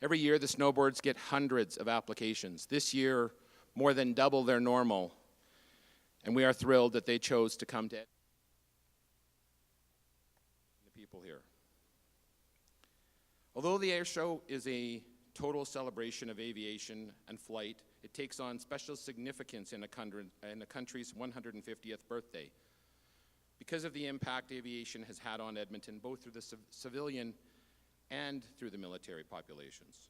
Every year, the snowboards get hundreds of applications. This year, more than double their normal. And we are thrilled that they chose to come to the people here. Although the air show is a total celebration of aviation and flight, it takes on special significance in the country's 150th birthday because of the impact aviation has had on Edmonton, both through the civilian and through the military populations.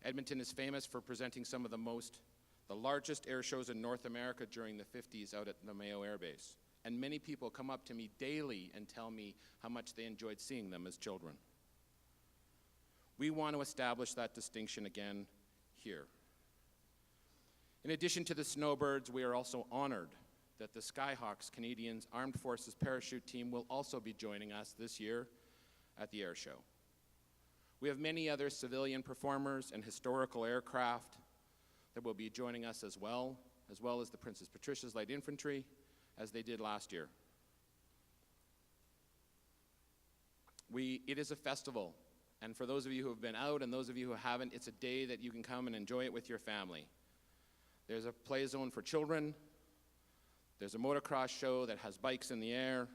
Edmonton is famous for presenting some of the largest air shows in North America during the 50s out at the Mayo Air Base. And many people come up to me daily and tell me how much they enjoyed seeing them as children. We want to establish that distinction again here. In addition to the snowbirds, we are also honored that the Skyhawks Canadian Armed Forces parachute team will also be joining us this year at the air show. We have many other civilian performers and historical aircraft that will be joining us as well as the Princess Patricia's Light Infantry, as they did last year. It is a festival, and for those of you who have been out and those of you who haven't, it's a day that you can come and enjoy it with your family. There's a play zone for children. There's a motocross show that has bikes in the air,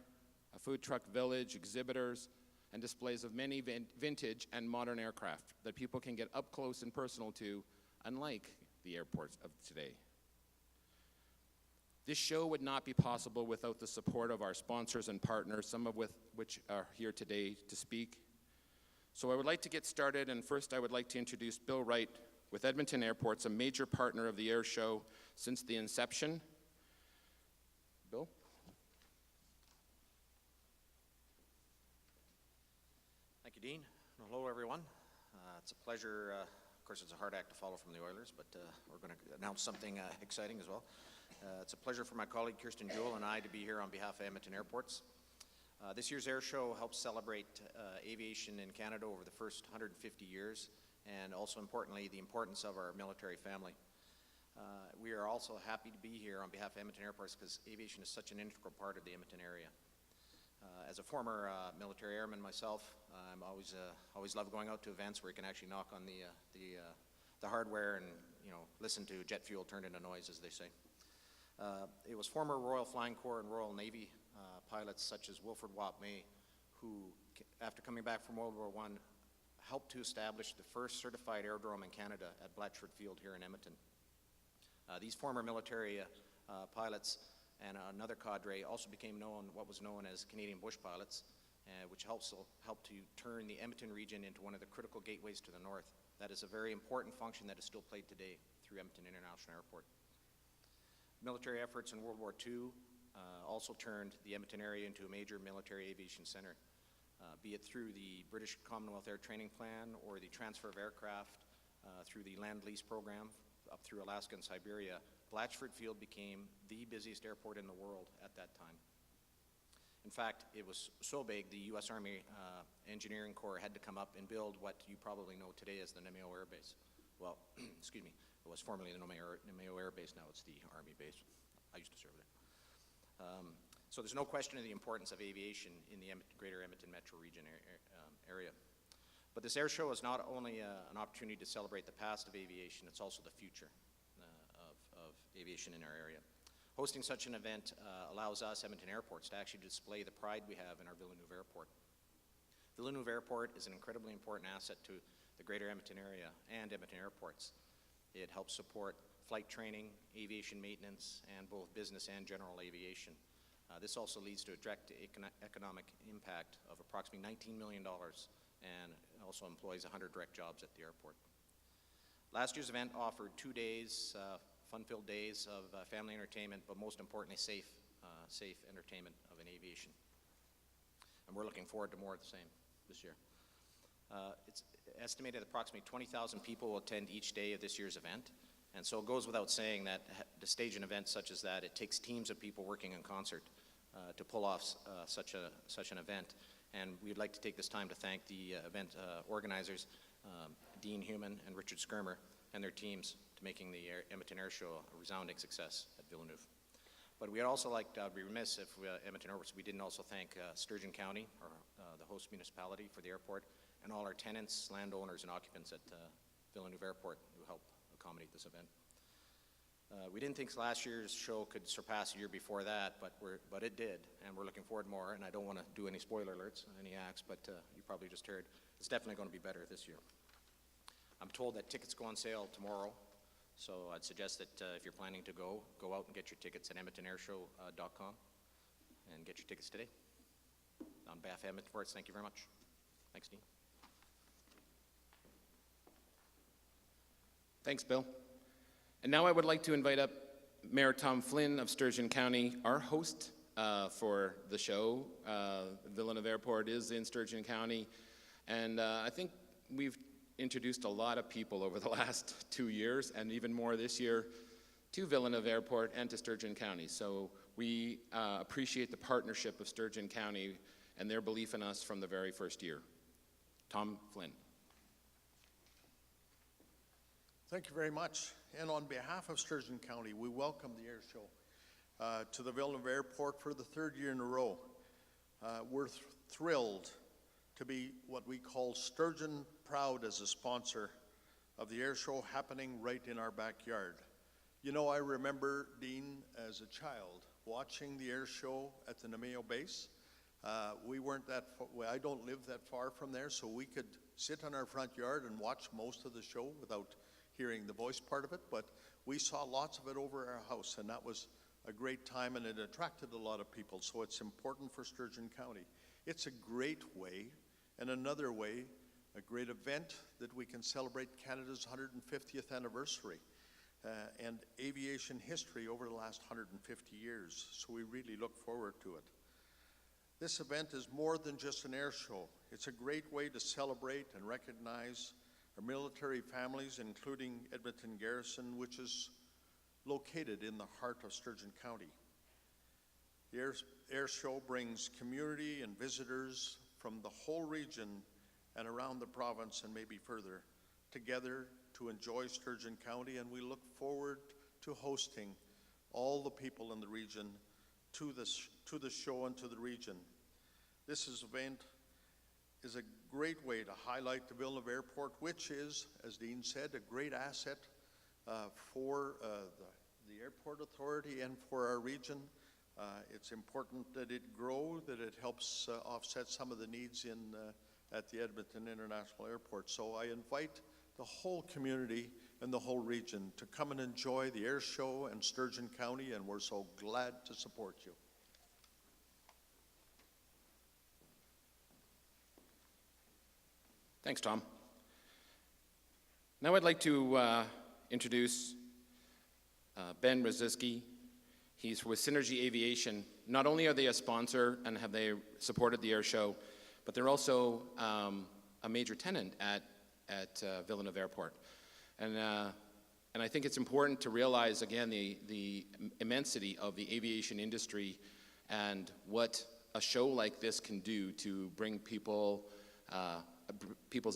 a food truck village, exhibitors, and displays of many vintage and modern aircraft that people can get up close and personal to, unlike the airports of today. This show would not be possible without the support of our sponsors and partners, some of which are here today to speak. So I would like to get started, and first I would like to introduce Bill Wright with Edmonton Airports, a major partner of the air show since the inception. Bill? Thank you, Dean. Hello, everyone. It's a pleasure. Of course, it's a hard act to follow from the Oilers, but we're going to announce something exciting as well. It's a pleasure for my colleague Kirsten Jewell and I to be here on behalf of Edmonton Airports. This year's air show helps celebrate aviation in Canada over the first 150 years, and also importantly, the importance of our military family. We are also happy to be here on behalf of Edmonton Airports because aviation is such an integral part of the Edmonton area. As a former military airman myself, I'm always love going out to events where you can actually knock on the hardware and listen to jet fuel turn into noise, as they say. It was former Royal Flying Corps and Royal Navy pilots such as Wilfred Watt May who, after coming back from World War I, helped to establish the first certified aerodrome in Canada at Blatchford Field here in Edmonton. These former military pilots and another cadre also became what was known as Canadian Bush pilots, which helped to turn the Edmonton region into one of the critical gateways to the north. That is a very important function that is still played today through Edmonton International Airport. Military efforts in World War II also turned the Edmonton area into a major military aviation center, be it through the British Commonwealth Air Training Plan or the transfer of aircraft through the Land Lease program up through Alaska and Siberia. Blatchford Field became the busiest airport in the world at that time. In fact, it was so big, the U.S. Army Engineering Corps had to come up and build what you probably know today as the Mayo Air Base. Well, excuse me, it was formerly the Mayo Air Base, now it's the Army base. I used to serve there. So there's no question of the importance of aviation in the greater Edmonton metro region area. But this air show is not only an opportunity to celebrate the past of aviation, it's also the future of aviation in our area. Hosting such an event allows us, Edmonton Airports, to actually display the pride we have in our Villeneuve Airport. Villeneuve Airport is an incredibly important asset to the greater Edmonton area and Edmonton Airports. It helps support flight training, aviation maintenance, and both business and general aviation. This also leads to a direct economic impact of approximately $19 million and also employs 100 direct jobs at the airport. Last year's event offered 2 days, fun-filled days of family entertainment, but most importantly, safe entertainment of an aviation. And we're looking forward to more of the same this year. It's estimated approximately 20,000 people will attend each day of this year's event. And so it goes without saying that to stage an event such as that, it takes teams of people working in concert to pull off such an event. And we'd like to take this time to thank the event organizers, Dean Human and Richard Skirmer, and their teams to making the Edmonton Air Show a resounding success at Villeneuve. But we'd also like to be remiss if Edmonton Airports, we didn't also thank Sturgeon County, or the host municipality for the airport, and all our tenants, landowners, and occupants at Villeneuve Airport who help accommodate this event. We didn't think last year's show could surpass the year before that, but it did, and we're looking forward more, and I don't want to do any spoiler alerts, any acts, but you probably just heard, it's definitely going to be better this year. I'm told that tickets go on sale tomorrow, so I'd suggest that if you're planning to go out and get your tickets at EdmontonAirshow.com and get your tickets today. On behalf of Edmonton Airports, thank you very much. Thanks, Dean. Thanks, Bill. And now I would like to invite up Mayor Tom Flynn of Sturgeon County, our host for the show. Villeneuve Airport is in Sturgeon County, and I think we've introduced a lot of people over the last 2 years, and even more this year, to Villeneuve Airport and to Sturgeon County. So we appreciate the partnership of Sturgeon County and their belief in us from the very first year. Tom Flynn. Thank you very much. And on behalf of Sturgeon County, we welcome the air show to the Villeneuve Airport for the 3rd year in a row. We're thrilled to be what we call Sturgeon Proud as a sponsor of the air show happening right in our backyard. You know, I remember, Dean, as a child, watching the air show at the Namao base. We weren't that far, well, I don't live that far from there, so we could sit in our front yard and watch most of the show without hearing the voice part of it, but we saw lots of it over our house, and that was a great time, and it attracted a lot of people, so it's important for Sturgeon County. It's a great way, and another way, a great event that we can celebrate Canada's 150th anniversary and aviation history over the last 150 years, so we really look forward to it. This event is more than just an air show. It's a great way to celebrate and recognize our military families, including Edmonton Garrison, which is located in the heart of Sturgeon County. The air show brings community and visitors from the whole region and around the province and maybe further together to enjoy Sturgeon County, and we look forward to hosting all the people in the region to the show and to the region. This event is a great way to highlight the Villeneuve Airport, which is, as Dean said, a great asset for the Airport Authority and for our region. It's important that it grow, that it helps offset some of the needs at the Edmonton International Airport. So I invite the whole community and the whole region to come and enjoy the air show in Sturgeon County, and we're so glad to support you. Thanks, Tom. Now I'd like to introduce Ben Brzezinski. He's with Synergy Aviation. Not only are they a sponsor and have they supported the air show, but they're also a major tenant at Villeneuve Airport. And I think it's important to realize, again, the immensity of the aviation industry and what a show like this can do to bring people's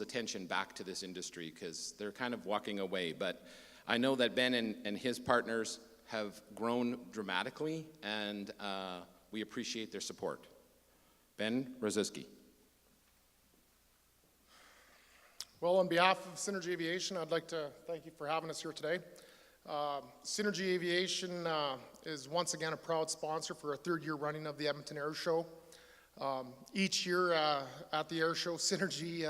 attention back to this industry, because they're kind of walking away. But I know that Ben and his partners have grown dramatically, and we appreciate their support. Ben Brzezinski. Well, on behalf of Synergy Aviation, I'd like to thank you for having us here today. Synergy Aviation is once again a proud sponsor for a 3rd year running of the Edmonton Airshow. Each year at the air show, Synergy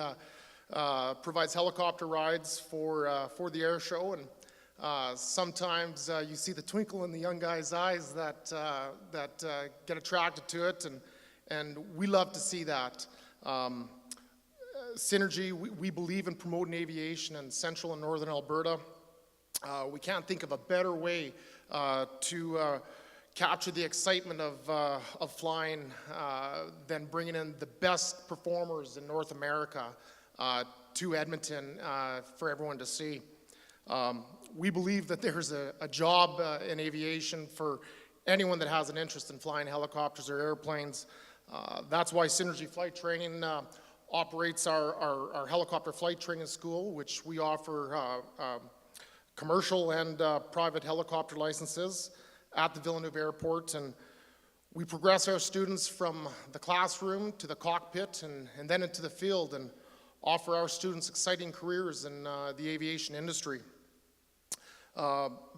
provides helicopter rides for the air show, and sometimes you see the twinkle in the young guys' eyes that get attracted to it, and we love to see that. Synergy, we believe in promoting aviation in central and northern Alberta. We can't think of a better way to capture the excitement of flying than bringing in the best performers in North America to Edmonton for everyone to see. We believe that there's a job in aviation for anyone that has an interest in flying helicopters or airplanes. That's why Synergy Flight Training operates our helicopter flight training school, which we offer commercial and private helicopter licenses at the Villeneuve Airport, and we progress our students from the classroom to the cockpit and then into the field, and offer our students exciting careers in the aviation industry.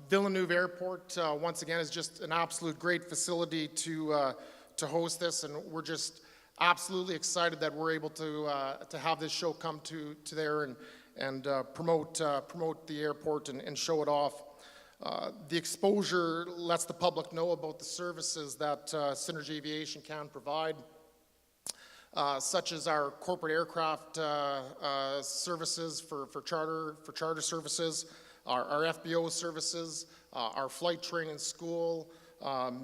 Villeneuve Airport, once again, is just an absolute great facility to host this, and we're just absolutely excited that we're able to have this show come to there and promote the airport and show it off. The exposure lets the public know about the services that Synergy Aviation can provide, such as our corporate aircraft services for charter services, our FBO services, our flight training school,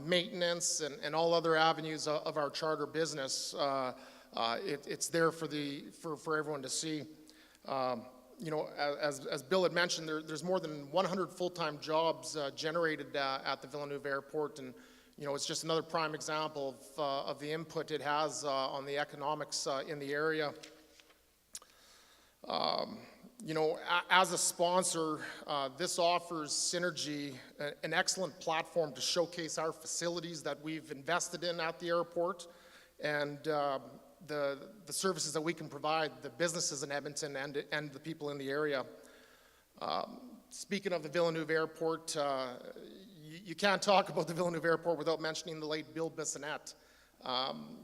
maintenance, and all other avenues of our charter business. It's there for everyone to see. You know, as Bill had mentioned, there's more than 100 full-time jobs generated at the Villeneuve Airport, and you know, it's just another prime example of the input it has on the economics in the area. You know, as a sponsor, this offers Synergy an excellent platform to showcase our facilities that we've invested in at the airport, and the services that we can provide the businesses in Edmonton and the people in the area. Speaking of the Villeneuve Airport, you can't talk about the Villeneuve Airport without mentioning the late Bill Bissonnette.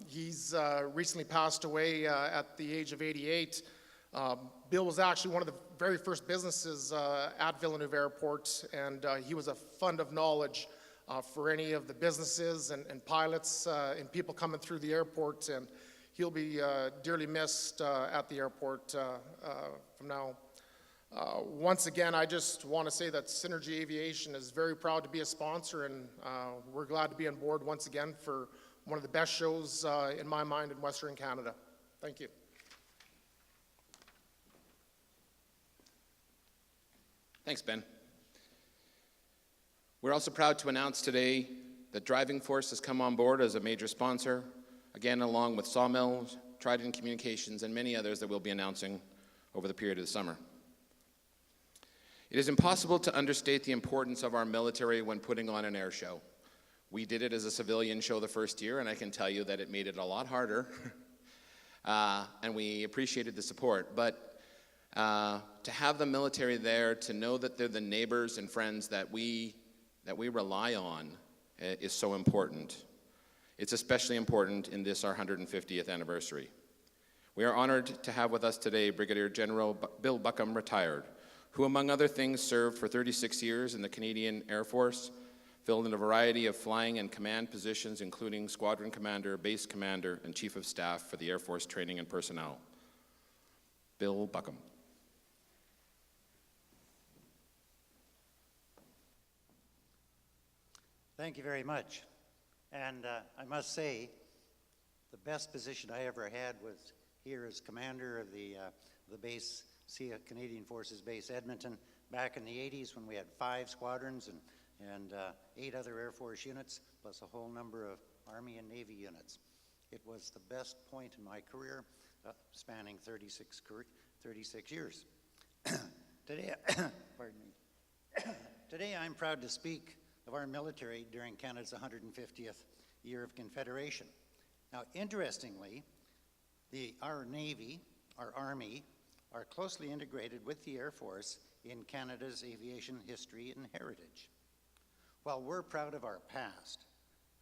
He's recently passed away at the age of 88. Bill was actually one of the very first businesses at Villeneuve Airport, and he was a fund of knowledge for any of the businesses and pilots and people coming through the airport, and he'll be dearly missed at the airport from now. Once again, I just want to say that Synergy Aviation is very proud to be a sponsor, and we're glad to be on board once again for one of the best shows in my mind in Western Canada. Thank you. Thanks, Ben. We're also proud to announce today that Driving Force has come on board as a major sponsor, again along with Sawmills, Trident Communications, and many others that we'll be announcing over the period of the summer. It is impossible to understate the importance of our military when putting on an air show. We did it as a civilian show the first year, and I can tell you that it made it a lot harder, and we appreciated the support. But to have the military there, to know that they're the neighbors and friends that we rely on is so important. It's especially important in this, our 150th anniversary. We are honored to have with us today Brigadier General Bill Buckham, retired, who among other things served for 36 years in the Canadian Air Force, filled in a variety of flying and command positions, including Squadron Commander, Base Commander, and Chief of Staff for the Air Force Training and Personnel. Bill Buckham. Thank you very much. And I must say, the best position I ever had was here as commander of the base, Canadian Forces Base Edmonton, back in the 80s when we had 5 squadrons and 8 other Air Force units, plus a whole number of Army and Navy units. It was the best point in my career, spanning 36 years. Today, pardon me. Today I'm proud to speak of our military during Canada's 150th year of Confederation. Now, interestingly, our Navy, our Army, are closely integrated with the Air Force in Canada's aviation history and heritage. While we're proud of our past,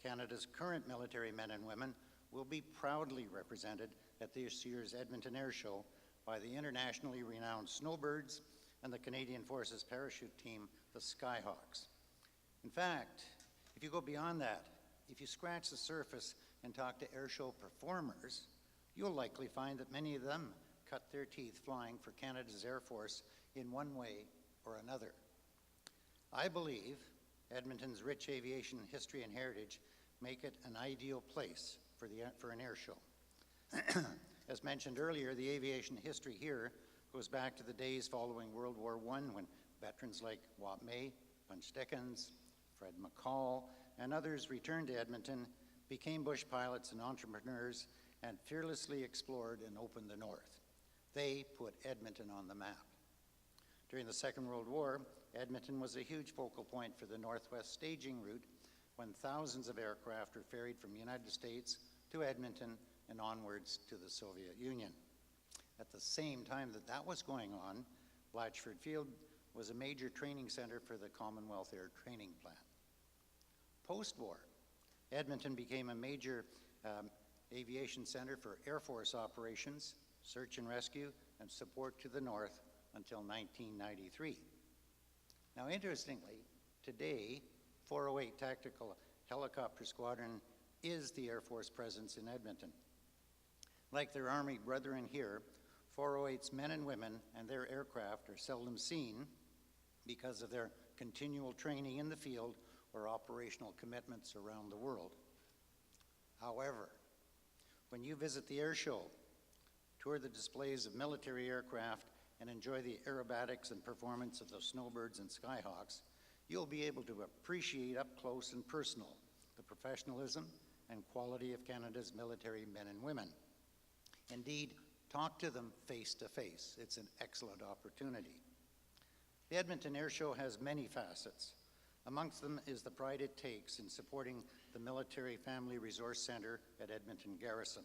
Canada's current military men and women will be proudly represented at this year's Edmonton Airshow by the internationally renowned Snowbirds and the Canadian Forces parachute team, the Skyhawks. In fact, if you go beyond that, if you scratch the surface and talk to airshow performers, you'll likely find that many of them cut their teeth flying for Canada's Air Force in one way or another. I believe Edmonton's rich aviation history and heritage make it an ideal place for an air show. As mentioned earlier, the aviation history here goes back to the days following World War I, when veterans like Watt May, Punch Dickens, Fred McCall, and others returned to Edmonton, became bush pilots and entrepreneurs, and fearlessly explored and opened the north. They put Edmonton on the map. During the Second World War, Edmonton was a huge focal point for the Northwest staging route, when thousands of aircraft were ferried from the United States to Edmonton and onwards to the Soviet Union. At the same time that that was going on, Blatchford Field was a major training center for the Commonwealth Air Training Plan. Post-war, Edmonton became a major aviation center for Air Force operations, search and rescue, and support to the north until 1993. Now, interestingly, today, 408 Tactical Helicopter Squadron is the Air Force presence in Edmonton. Like their Army brethren here, 408's men and women and their aircraft are seldom seen because of their continual training in the field or operational commitments around the world. However, when you visit the air show, tour the displays of military aircraft, and enjoy the aerobatics and performance of the snowbirds and skyhawks, you'll be able to appreciate up close and personal the professionalism and quality of Canada's military men and women. Indeed, talk to them face to face. It's an excellent opportunity. The Edmonton Airshow has many facets. Amongst them is the pride it takes in supporting the Military Family Resource Center at Edmonton Garrison.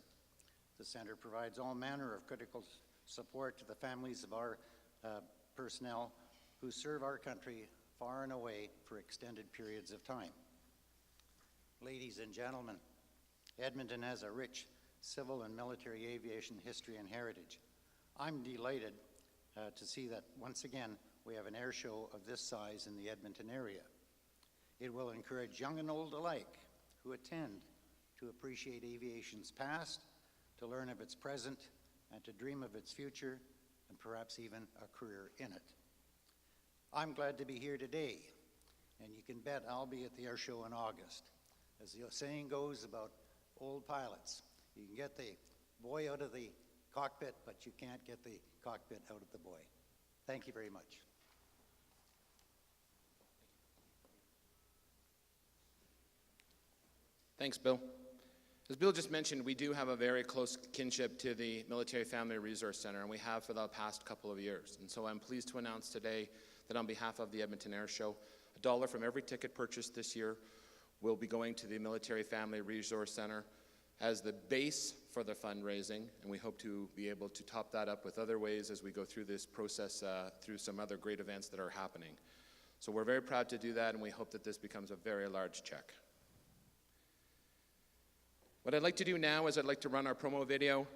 The center provides all manner of critical support to the families of our personnel who serve our country far and away for extended periods of time. Ladies and gentlemen, Edmonton has a rich civil and military aviation history and heritage. I'm delighted to see that once again we have an air show of this size in the Edmonton area. It will encourage young and old alike who attend to appreciate aviation's past, to learn of its present, and to dream of its future, and perhaps even a career in it. I'm glad to be here today, and you can bet I'll be at the air show in August. As the saying goes about old pilots, you can get the boy out of the cockpit, but you can't get the cockpit out of the boy. Thank you very much. Thanks, Bill. As Bill just mentioned, we do have a very close kinship to the Military Family Resource Center, and we have for the past couple of years. And so I'm pleased to announce today that on behalf of the Edmonton Airshow, $1 from every ticket purchased this year will be going to the Military Family Resource Center as the base for the fundraising, and we hope to be able to top that up with other ways as we go through this process through some other great events that are happening. So we're very proud to do that, and we hope that this becomes a very large check. What I'd like to do now is I'd like to run our promo video.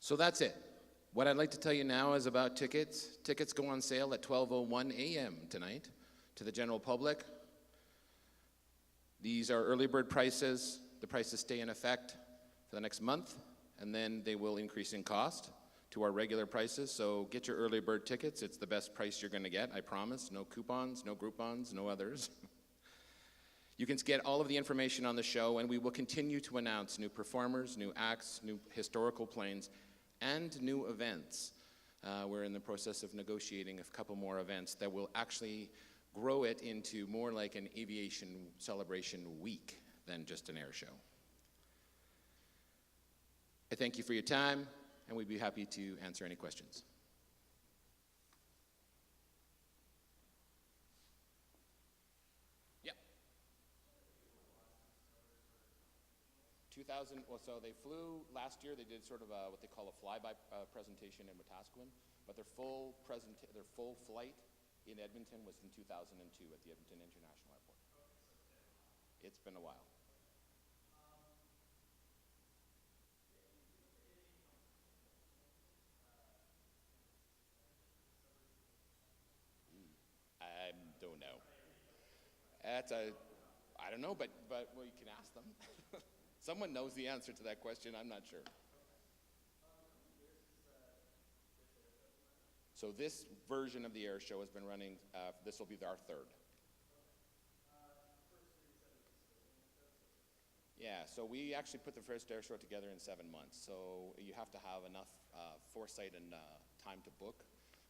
So that's it. What I'd like to tell you now is about tickets. Tickets go on sale at 12:01 a.m. tonight to the general public. These are early bird prices. The prices stay in effect for the next month, and then they will increase in cost to our regular prices. So get your early bird tickets. It's the best price you're going to get, I promise. No coupons, no Groupons, no others. You can get all of the information on the show, and we will continue to announce new performers, new acts, new historical planes, and new events. We're in the process of negotiating a couple more events that will actually grow it into more like an aviation celebration week. than just an air show. I thank you for your time, and we'd be happy to answer any questions. Yeah. 2000, well, so they flew last year. They did sort of what they call a flyby presentation in Wetaskiwin, but their full flight in Edmonton was in 2002 at the Edmonton International Airport. It's been a while. I don't know. I don't know, but well, you can ask them. Someone knows the answer to that question. I'm not sure. So this version of the air show has been running, this will be our third. Yeah, so we actually put the first air show together in 7 months. So you have to have enough foresight and time to book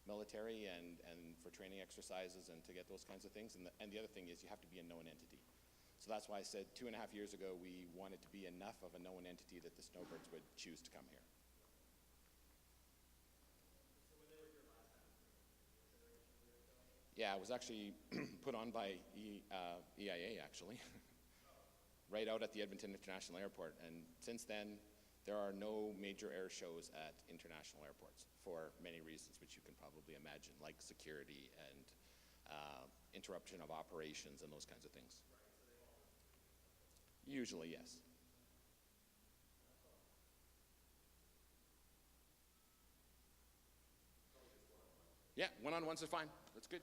military and for training exercises and to get those kinds of things. And the other thing is you have to be a known entity. So that's why I said 2.5 years ago we wanted to be enough of a known entity that the snowbirds would choose to come here. Yeah, it was actually put on by EIA, actually, right out at the Edmonton International Airport. And since then, there are no major air shows at international airports for many reasons, which you can probably imagine, like security and interruption of operations and those kinds of things. Usually, yes. Yeah, one-on-ones are fine. That's good.